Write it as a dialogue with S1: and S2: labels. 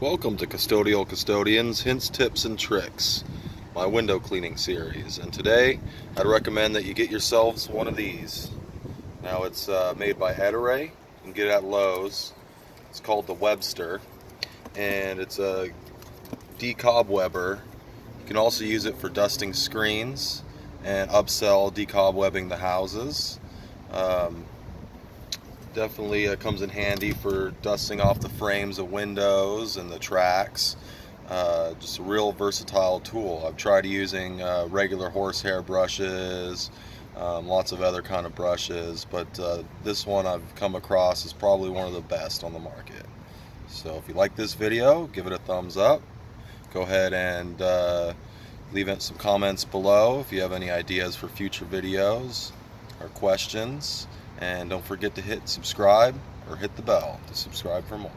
S1: Welcome to Custodial Custodians Hints, Tips, and Tricks, my window cleaning series. And today I'd recommend that you get yourselves one of these. Now it's made by Ettore. You can get it at Lowe's. It's called the Webster, and it's a decobwebber. You can also use it for dusting screens and upsell decobwebbing the houses. Definitely comes in handy for dusting off the frames of windows and the tracks. Just a real versatile tool. I've tried using regular horsehair brushes, lots of other kind of brushes, but this one I've come across is probably one of the best on the market. So if you like this video, give it a thumbs up. Go ahead and leave in some comments below if you have any ideas for future videos or questions. And don't forget to hit subscribe or hit the bell to subscribe for more.